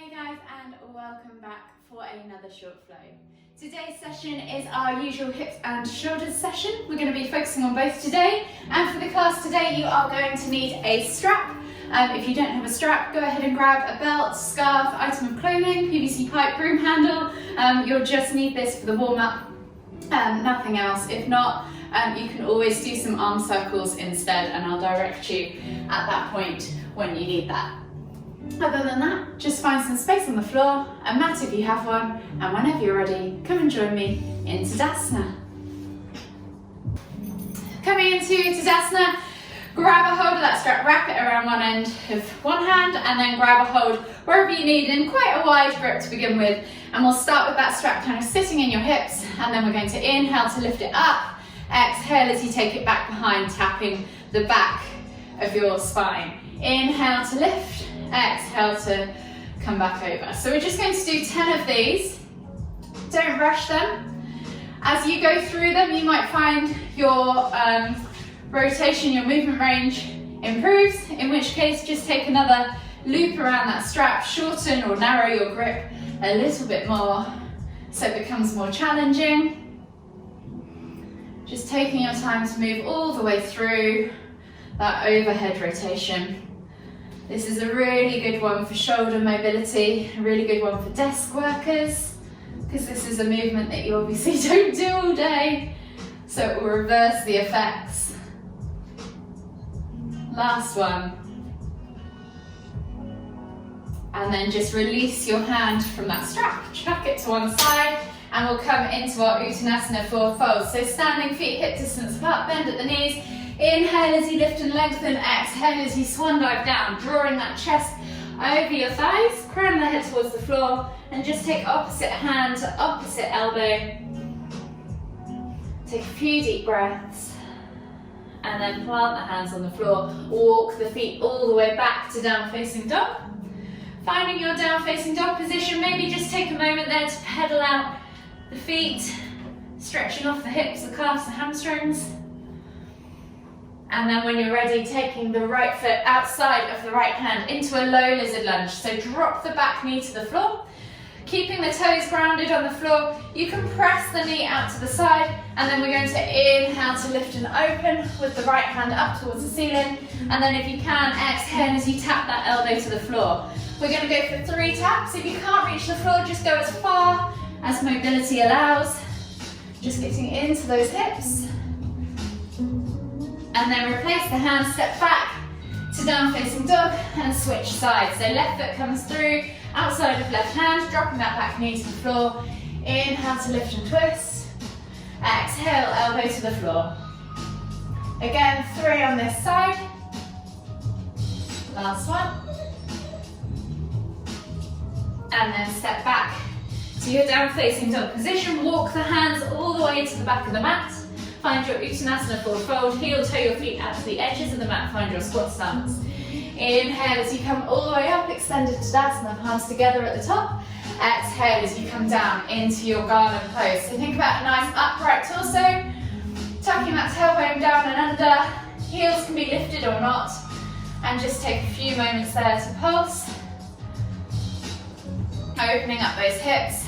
Hey guys, and welcome back for another short flow. Today's session is our usual hips and shoulders session. We're going to be focusing on both today, and for the class today you are going to need a strap. If you don't have a strap, go ahead and grab a belt, scarf, item of clothing, PVC pipe, broom handle. You'll just need this for the warm-up, nothing else. If not, you can always do some arm circles instead, and I'll direct you at that point when you need that. Other than that, just find some space on the floor, a mat if you have one, and whenever you're ready, come and join me in Tadasana. Coming into Tadasana, grab a hold of that strap, wrap it around one end of one hand, and then grab a hold wherever you need in quite a wide grip to begin with. And we'll start with that strap kind of sitting in your hips, and then we're going to inhale to lift it up, exhale as you take it back behind, tapping the back of your spine. Inhale to lift, exhale to come back over. So we're just going to do 10 of these. Don't rush them. As you go through them, you might find your rotation, your movement range improves, in which case just take another loop around that strap, shorten or narrow your grip a little bit more so it becomes more challenging. Just taking your time to move all the way through that overhead rotation. This is a really good one for shoulder mobility, a really good one for desk workers, because this is a movement that you obviously don't do all day, so it will reverse the effects. Last one. And then just release your hand from that strap, chuck it to one side, and we'll come into our Uttanasana forward fold. So standing feet hip distance apart, bend at the knees. Inhale as you lift and lengthen, exhale as you swan dive down, drawing that chest over your thighs, crown the head towards the floor, and just take opposite hand to opposite elbow. Take a few deep breaths, and then plant the hands on the floor. Walk the feet all the way back to down facing dog. Finding your down facing dog position, maybe just take a moment there to pedal out the feet, stretching off the hips, the calves, the hamstrings. And then when you're ready, taking the right foot outside of the right hand into a low lizard lunge. So drop the back knee to the floor, keeping the toes grounded on the floor. You can press the knee out to the side, and then we're going to inhale to lift and open with the right hand up towards the ceiling. And then if you can, exhale as you tap that elbow to the floor. We're going to go for 3 taps. If you can't reach the floor, just go as far as mobility allows. Just getting into those hips. And then replace the hand, step back to down facing dog and switch sides. So left foot comes through, outside of left hand, dropping that back knee to the floor. Inhale to lift and twist. Exhale, elbow to the floor. Again, 3 on this side. Last one. And then step back to your down facing dog position. Walk the hands all the way to the back of the mat. Find your Uttanasana forward fold, heel toe your feet out to the edges of the mat, find your squat stance. Inhale as you come all the way up, extended Tadasana, palms together at the top. Exhale as you come down into your garland pose. So think about a nice upright torso, tucking that tailbone down and under. Heels can be lifted or not, and just take a few moments there to pulse. Opening up those hips.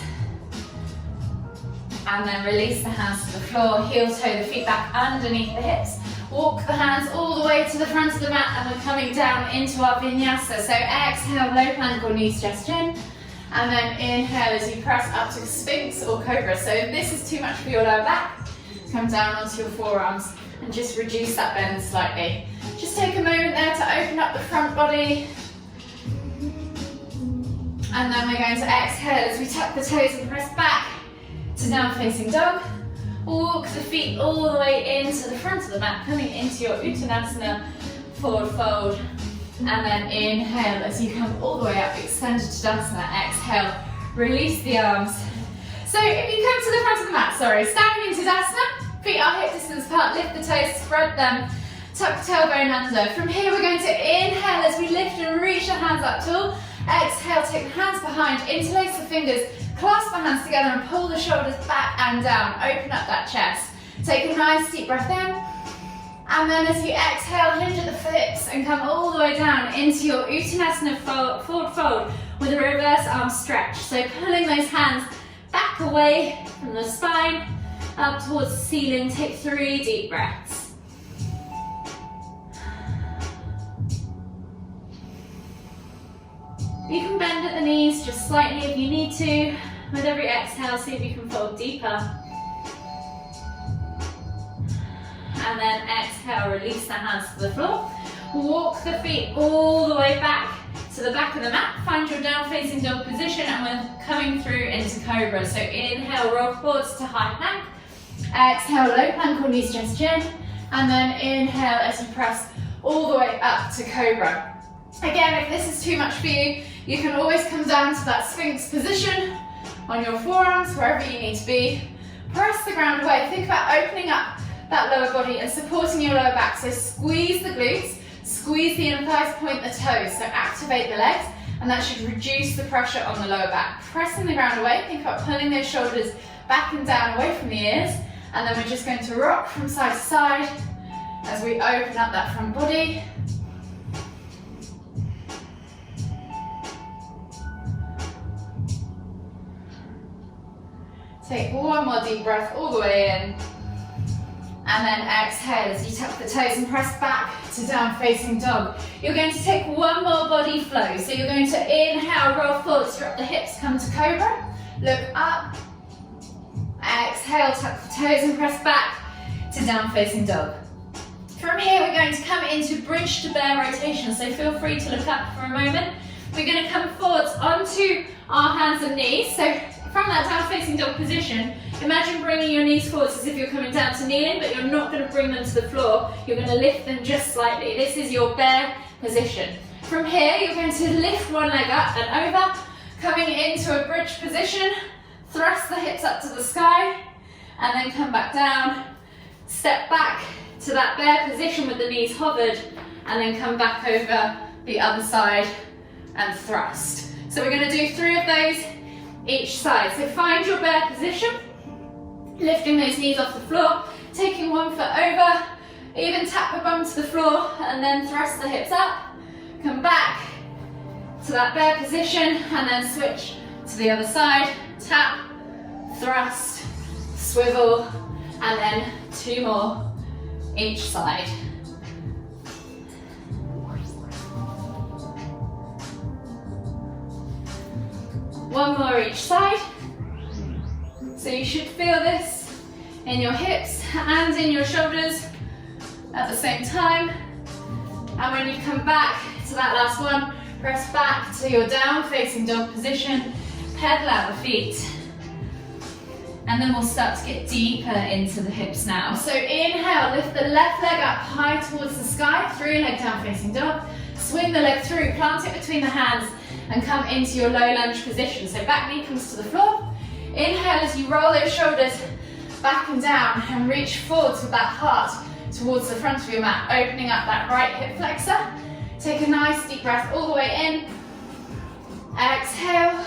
And then release the hands to the floor, heel toe the feet back underneath the hips. Walk the hands all the way to the front of the mat, and we're coming down into our vinyasa. So exhale, low plank or knee stretch in. And then inhale as you press up to Sphinx or Cobra. So if this is too much for your lower back, come down onto your forearms and just reduce that bend slightly. Just take a moment there to open up the front body. And then we're going to exhale as we tuck the toes and press back to down facing dog. Walk the feet all the way into the front of the mat, coming into your Uttanasana forward fold. And then inhale as you come all the way up, extended Tadasana. Exhale, release the arms. So if you come to the front of the mat, standing in Tadasana, feet are hip distance apart, lift the toes, spread them, tuck the tailbone under. From here we're going to inhale as we lift and reach the hands up tall. Exhale, take the hands behind, interlace the fingers, clasp the hands together and pull the shoulders back and down. Open up that chest. Take a nice deep breath in. And then as you exhale, hinge at the hips and come all the way down into your Uttanasana forward fold. with a reverse arm stretch. So pulling those hands back away from the spine, up towards the ceiling. Take 3 deep breaths. You can bend at the knees just slightly if you need to. With every exhale, see if you can fold deeper. And then exhale, release the hands to the floor. Walk the feet all the way back to the back of the mat. Find your down facing dog position, and we're coming through into cobra. So inhale, roll forwards to high plank. Exhale, low plank or knee stretch in. And then inhale as you press all the way up to cobra. Again, if this is too much for you, you can always come down to that Sphinx position on your forearms, wherever you need to be. Press the ground away. Think about opening up that lower body and supporting your lower back. So squeeze the glutes, squeeze the inner thighs, point the toes. So activate the legs, and that should reduce the pressure on the lower back. Pressing the ground away, think about pulling those shoulders back and down away from the ears. And then we're just going to rock from side to side as we open up that front body. Take one more deep breath all the way in. And then exhale as you tuck the toes and press back to down facing dog. You're going to take one more body flow. So you're going to inhale, roll forward, drop the hips, come to cobra. Look up. Exhale, tuck the toes and press back to down facing dog. From here, we're going to come into bridge to bear rotation. So feel free to look up for a moment. We're going to come forwards onto our hands and knees. So from that down facing dog position, imagine bringing your knees forwards as if you're coming down to kneeling, but you're not going to bring them to the floor. You're going to lift them just slightly. This is your bear position. From here, you're going to lift one leg up and over, coming into a bridge position, thrust the hips up to the sky, and then come back down, step back to that bear position with the knees hovered, and then come back over the other side and thrust. So we're going to do 3 of those each side. So find your bear position, lifting those knees off the floor, taking one foot over, even tap the bum to the floor, and then thrust the hips up, come back to that bear position, and then switch to the other side, tap, thrust, swivel, and then 2 more each side. One more each side. So you should feel this in your hips and in your shoulders at the same time. And when you come back to that last one, press back to your down facing dog position, pedal out the feet. And then we'll start to get deeper into the hips now. So inhale, lift the left leg up high towards the sky, through leg down facing dog. Swing the leg through, plant it between the hands, and come into your low lunge position. So back knee comes to the floor. Inhale as you roll those shoulders back and down and reach forwards with that heart towards the front of your mat, opening up that right hip flexor. Take a nice deep breath all the way in. Exhale.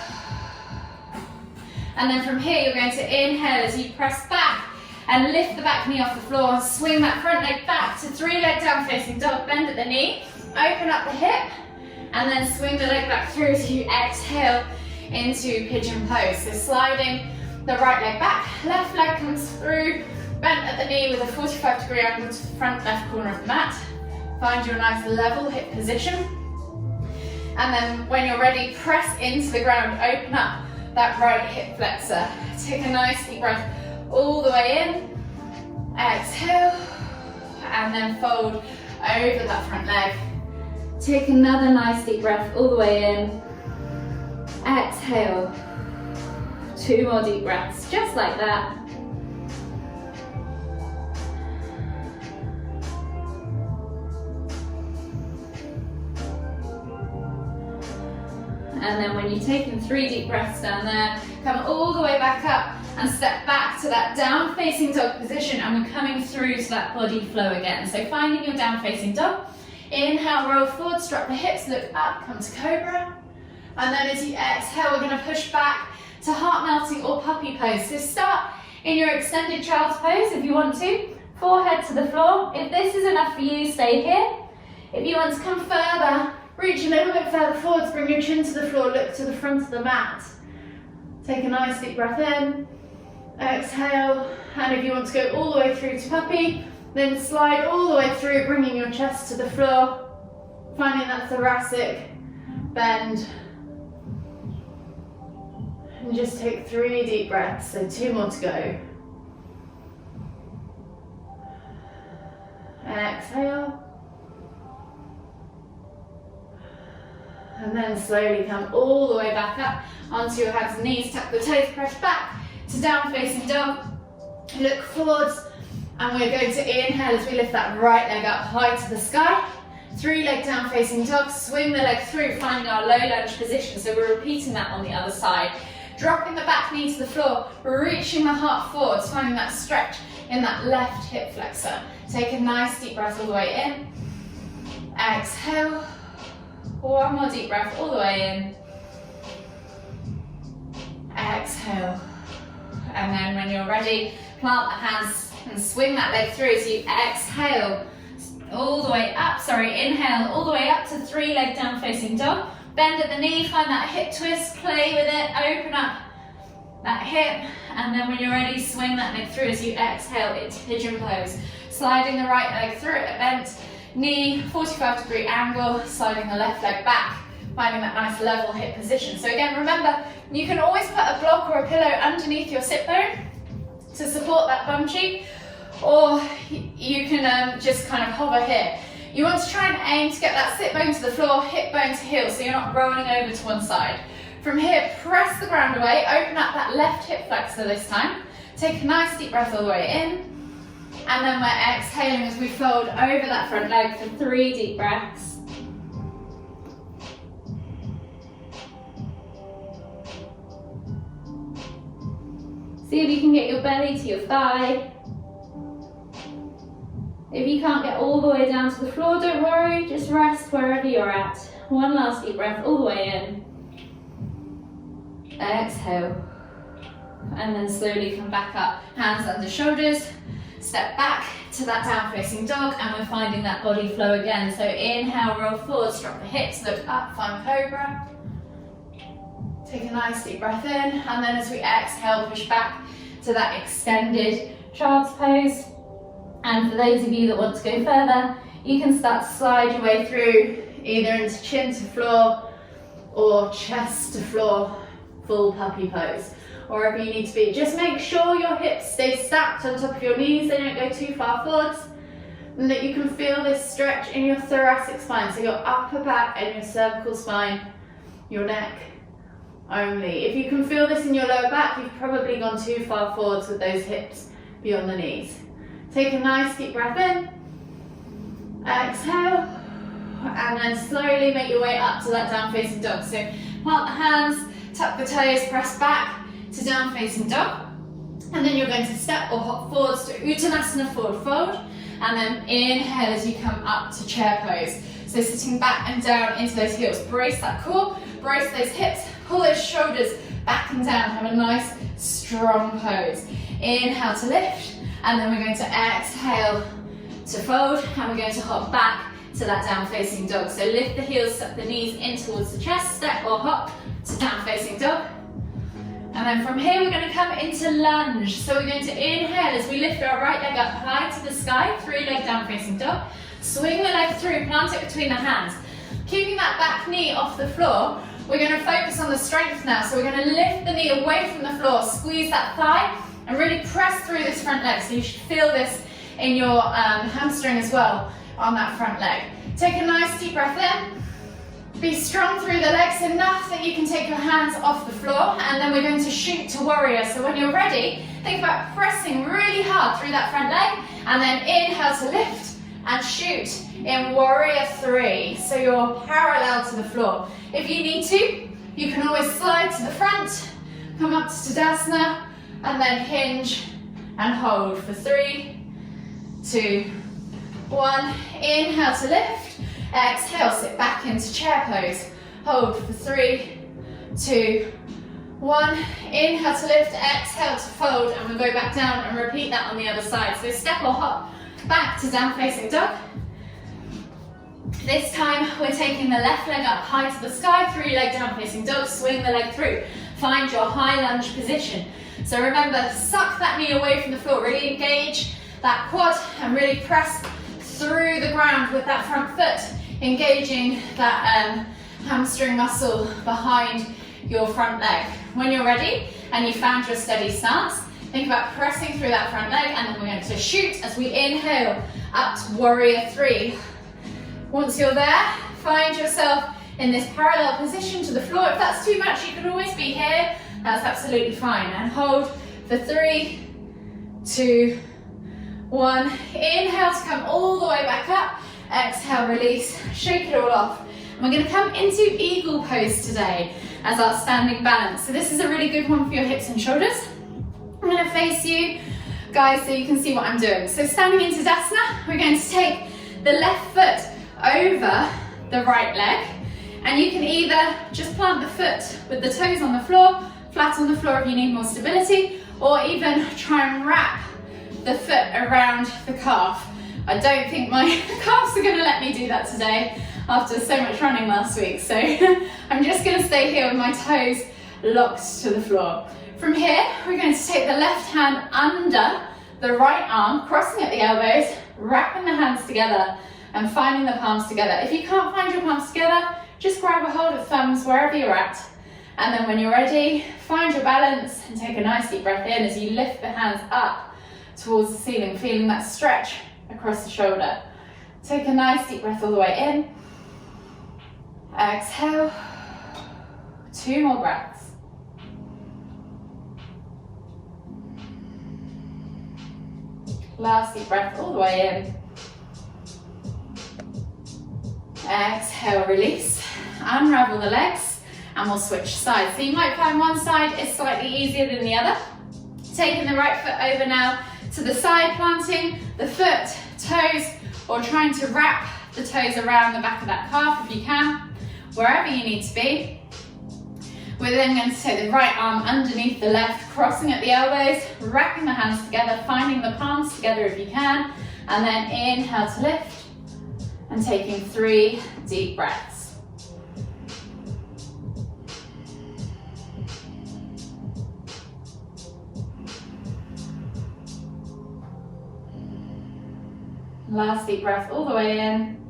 And then from here, you're going to inhale as you press back and lift the back knee off the floor. Swing that front leg back to 3 leg down facing dog. Bend at the knee, open up the hip, and then swing the leg back through as you exhale into pigeon pose. So sliding the right leg back, left leg comes through, bent at the knee with a 45-degree angle to the front left corner of the mat. Find your nice level hip position. And then when you're ready, press into the ground, open up that right hip flexor. Take a nice deep breath all the way in. Exhale, and then fold over that front leg. Take another nice deep breath all the way in. Exhale. 2 more deep breaths, just like that. And then when you've taken 3 deep breaths down there, come all the way back up and step back to that down facing dog position, and we're coming through to that body flow again. So finding your down facing dog. Inhale, roll forwards, drop the hips, look up, come to cobra. And then as you exhale, we're going to push back to heart melting or puppy pose. So start in your extended child's pose if you want to. Forehead to the floor. If this is enough for you, stay here. If you want to come further, Reach a little bit further forwards, bring your chin to the floor, look to the front of the mat. Take a nice deep breath in, exhale, and if you want to go all the way through to puppy, then slide all the way through, bringing your chest to the floor, finding that thoracic bend. And just take 3 deep breaths, so 2 more to go. Exhale. And then slowly come all the way back up onto your hands and knees, tuck the toes, press back to down facing dog. Look forwards, and we're going to inhale as we lift that right leg up high to the sky. 3 leg down facing dog, swing the leg through, finding our low lunge position. So we're repeating that on the other side. Dropping the back knee to the floor, reaching the heart forwards, finding that stretch in that left hip flexor. Take a nice deep breath all the way in. Exhale. 1 more deep breath all the way in. Exhale. And then when you're ready, plant the hands and swing that leg through. So you exhale all the way up, inhale all the way up to 3 leg down facing dog. Bend at the knee, find that hip twist, play with it, open up that hip, and then when you're ready, swing that leg through as you exhale into pigeon pose. Sliding the right leg through at a bent knee, 45-degree angle, sliding the left leg back, finding that nice level hip position. So again, remember, you can always put a block or a pillow underneath your sit bone to support that bum cheek, or you can just kind of hover here. You want to try and aim to get that sit bone to the floor, hip bone to heel, so you're not rolling over to one side. From here, press the ground away, open up that left hip flexor this time. Take a nice deep breath all the way in. And then we're exhaling as we fold over that front leg for 3 deep breaths. See if you can get your belly to your thigh. If you can't get all the way down to the floor, don't worry, just rest wherever you're at. 1 last deep breath all the way in. Exhale. And then slowly come back up, hands under shoulders. Step back to that down facing dog, and we're finding that body flow again. So inhale, roll forwards, drop the hips, look up, find cobra. Take a nice deep breath in, and then as we exhale, push back to that extended child's pose. And for those of you that want to go further, you can start to slide your way through, either into chin to floor or chest to floor, full puppy pose, or wherever you need to be. Just make sure your hips stay stacked on top of your knees, they don't go too far forwards, and that you can feel this stretch in your thoracic spine, so your upper back and your cervical spine, your neck only. If you can feel this in your lower back, you've probably gone too far forwards with those hips beyond the knees. Take a nice deep breath in, exhale, and then slowly make your way up to that down facing dog. So plant the hands, tuck the toes, press back to down facing dog, and then you're going to step or hop forwards to Uttanasana forward fold, and then inhale as you come up to chair pose. So sitting back and down into those heels, brace that core, brace those hips, pull those shoulders back and down, have a nice strong pose. Inhale to lift, and then we're going to exhale to fold, and we're going to hop back to that down facing dog. So lift the heels, tuck the knees in towards the chest, step or hop to down facing dog. And then from here we're going to come into lunge. So we're going to inhale as we lift our right leg up high to the sky, 3 leg down facing dog. Swing the leg through, plant it between the hands. Keeping that back knee off the floor, we're going to focus on the strength now. So we're going to lift the knee away from the floor, squeeze that thigh, and really press through this front leg. So you should feel this in your hamstring as well on that front leg. Take a nice deep breath in. Be strong through the legs enough that you can take your hands off the floor, and then we're going to shoot to warrior. So when you're ready, think about pressing really hard through that front leg, and then inhale to lift and shoot in warrior 3. So you're parallel to the floor. If you need to, you can always slide to the front, come up to Tadasana, and then hinge and hold for 3, 2, 1. Inhale to lift, exhale, sit back into chair pose. Hold for 3, 2, 1. Inhale to lift, exhale to fold, and we'll go back down and repeat that on the other side. So step or hop back to down facing dog. This time we're taking the left leg up high to the sky, through leg down facing dog, swing the leg through. Find your high lunge position. So remember, suck that knee away from the floor, really engage that quad and really press through the ground with that front foot, engaging that hamstring muscle behind your front leg. When you're ready and you found your steady stance, think about pressing through that front leg, and then we're going to shoot as we inhale up to warrior three. Once you're there, find yourself in this parallel position to the floor. If that's too much, you can always be here. That's absolutely fine. And hold for 3, 2, 1. Inhale to come all the way back up. Exhale, release, shake it all off. And we're going to come into eagle pose today as our standing balance. So this is a really good one for your hips and shoulders. I'm going to face you guys so you can see what I'm doing. So standing into Tadasana, we're going to take the left foot over the right leg, and you can either just plant the foot with the toes on the floor, flat on the floor if you need more stability, or even try and wrap the foot around the calf. I don't think my calves are going to let me do that today after so much running last week, so I'm just going to stay here with my toes locked to the floor. From here, we're going to take the left hand under the right arm, crossing at the elbows, wrapping the hands together and finding the palms together. If you can't find your palms together, just grab a hold of thumbs wherever you're at. And then when you're ready, find your balance and take a nice deep breath in as you lift the hands up towards the ceiling, feeling that stretch across the shoulder. Take a nice deep breath all the way in. Exhale. 2 more breaths. Last deep breath all the way in. Exhale, release. Unravel the legs and we'll switch sides. So you might find one side is slightly easier than the other. Taking the right foot over now to the side, planting the foot, toes, or trying to wrap the toes around the back of that calf if you can, wherever you need to be. We're then going to take the right arm underneath the left, crossing at the elbows, wrapping the hands together, finding the palms together if you can, and then inhale to lift, and taking 3 deep breaths. Last deep breath all the way in.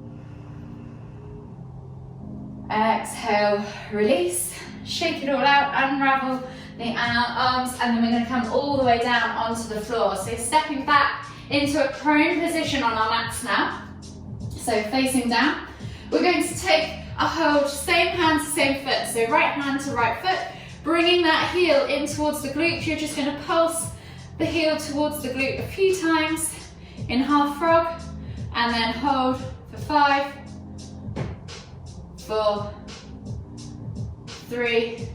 Exhale, release. Shake it all out, unravel the arms, and then we're going to come all the way down onto the floor. So stepping back into a prone position on our mats now. So facing down, we're going to take a hold, same hand to same foot. So right hand to right foot, bringing that heel in towards the glute. You're just going to pulse the heel towards the glute a few times in half frog, and then hold for 5, 4, 3,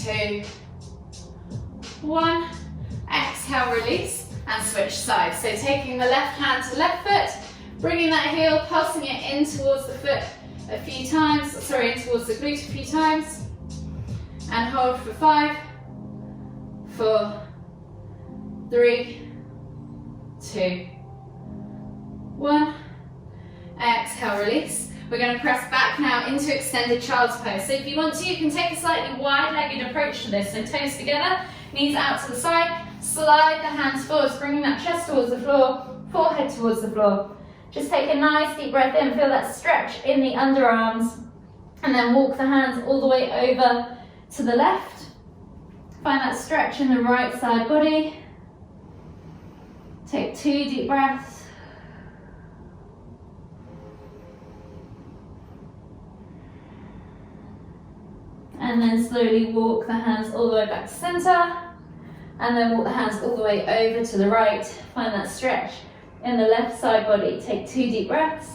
2, 1. Exhale, release, and switch sides. So taking the left hand to left foot, bringing that heel, pulsing it in towards the foot a few times, in towards the glute a few times, and hold for 5, 4, 3, 2, 1. Exhale, release. We're going to press back now into extended child's pose. So if you want to, you can take a slightly wide-legged approach to this. So toes together, knees out to the side, slide the hands forwards, bringing that chest towards the floor, forehead towards the floor. Just take a nice deep breath in, feel that stretch in the underarms, and then walk the hands all the way over to the left. Find that stretch in the right side body. Take 2 deep breaths. And then slowly walk the hands all the way back to center, and then walk the hands all the way over to the right. Find that stretch in the left side body. Take 2 deep breaths.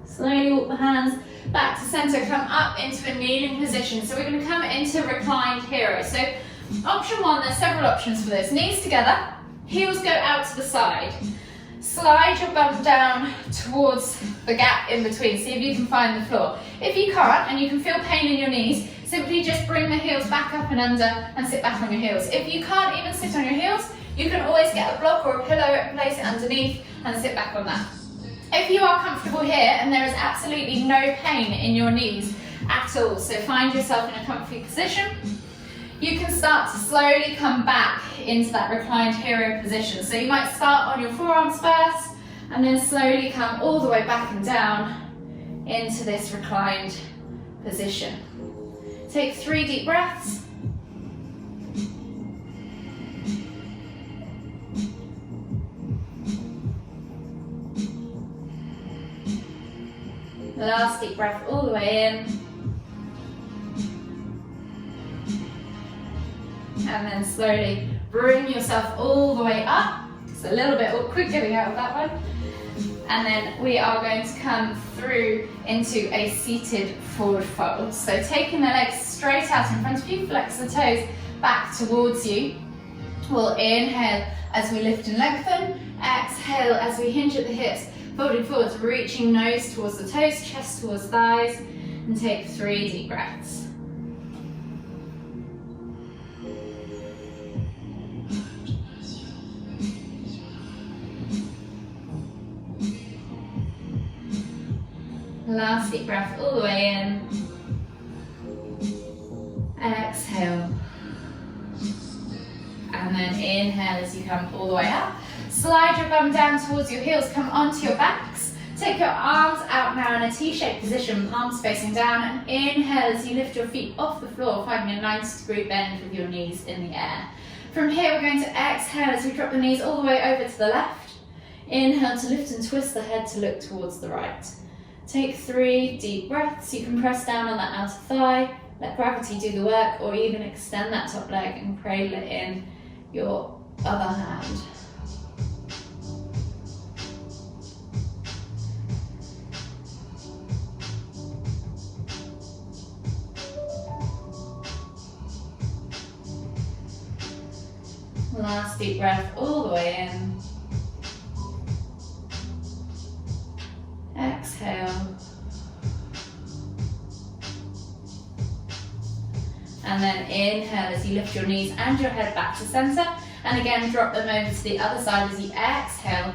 Slowly walk the hands back to center, come up into a kneeling position. So we're going to come into reclined hero. So option 1, there's several options for this. Knees together, heels go out to the side. Slide your bum down towards the gap in between, see if you can find the floor. If you can't and you can feel pain in your knees, simply just bring the heels back up and under and sit back on your heels. If you can't even sit on your heels, you can always get a block or a pillow and place it underneath and sit back on that. If you are comfortable here and there is absolutely no pain in your knees at all, so find yourself in a comfy position, you can start to slowly come back into that reclined hero position. So you might start on your forearms first and then slowly come all the way back and down into this reclined position. Take 3 deep breaths. Last deep breath all the way in. And then slowly bring yourself all the way up. It's a little bit awkward getting out of that one. And then we are going to come through into a seated forward fold. So taking the legs straight out in front of you, flex the toes back towards you. We'll inhale as we lift and lengthen. Exhale as we hinge at the hips, folding forwards, reaching nose towards the toes, chest towards thighs, and take 3 deep breaths. Last deep breath all the way in. Exhale. And then inhale as you come all the way up. Slide your bum down towards your heels, come onto your backs. Take your arms out now in a T-shaped position, palms facing down, and inhale as you lift your feet off the floor, finding a 90-degree bend with your knees in the air. From here we're going to exhale as we drop the knees all the way over to the left. Inhale to lift and twist the head to look towards the right. Take 3 deep breaths. You can press down on that outer thigh, let gravity do the work, or even extend that top leg and cradle it in your other hand. Last deep breath all the way in. Exhale. And then inhale as you lift your knees and your head back to center. And again, drop them over to the other side as you exhale.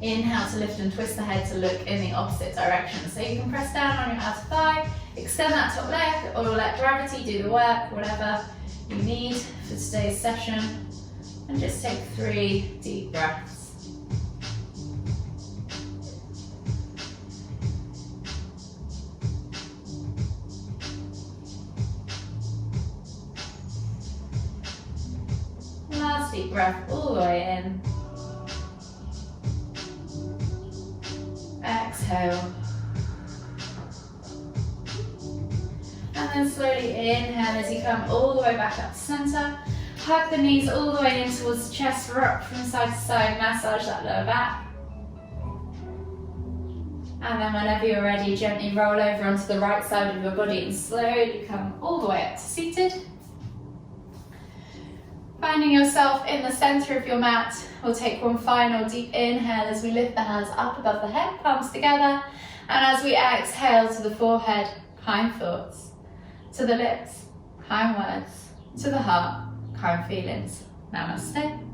Inhale to lift and twist the head to look in the opposite direction. So you can press down on your outer thigh, extend that top leg, or let gravity do the work, whatever you need for today's session. And just take 3 deep breaths. Last deep breath all the way in. Exhale. And then slowly inhale as you come all the way back up to center. Hug the knees all the way in towards the chest, rock from side to side, massage that lower back. And then whenever you're ready, gently roll over onto the right side of your body and slowly come all the way up to seated. Finding yourself in the center of your mat, we'll take one final deep inhale as we lift the hands up above the head, palms together. And as we exhale to the forehead, kind thoughts. To the lips, kind words. To the heart, kind feelings. Namaste.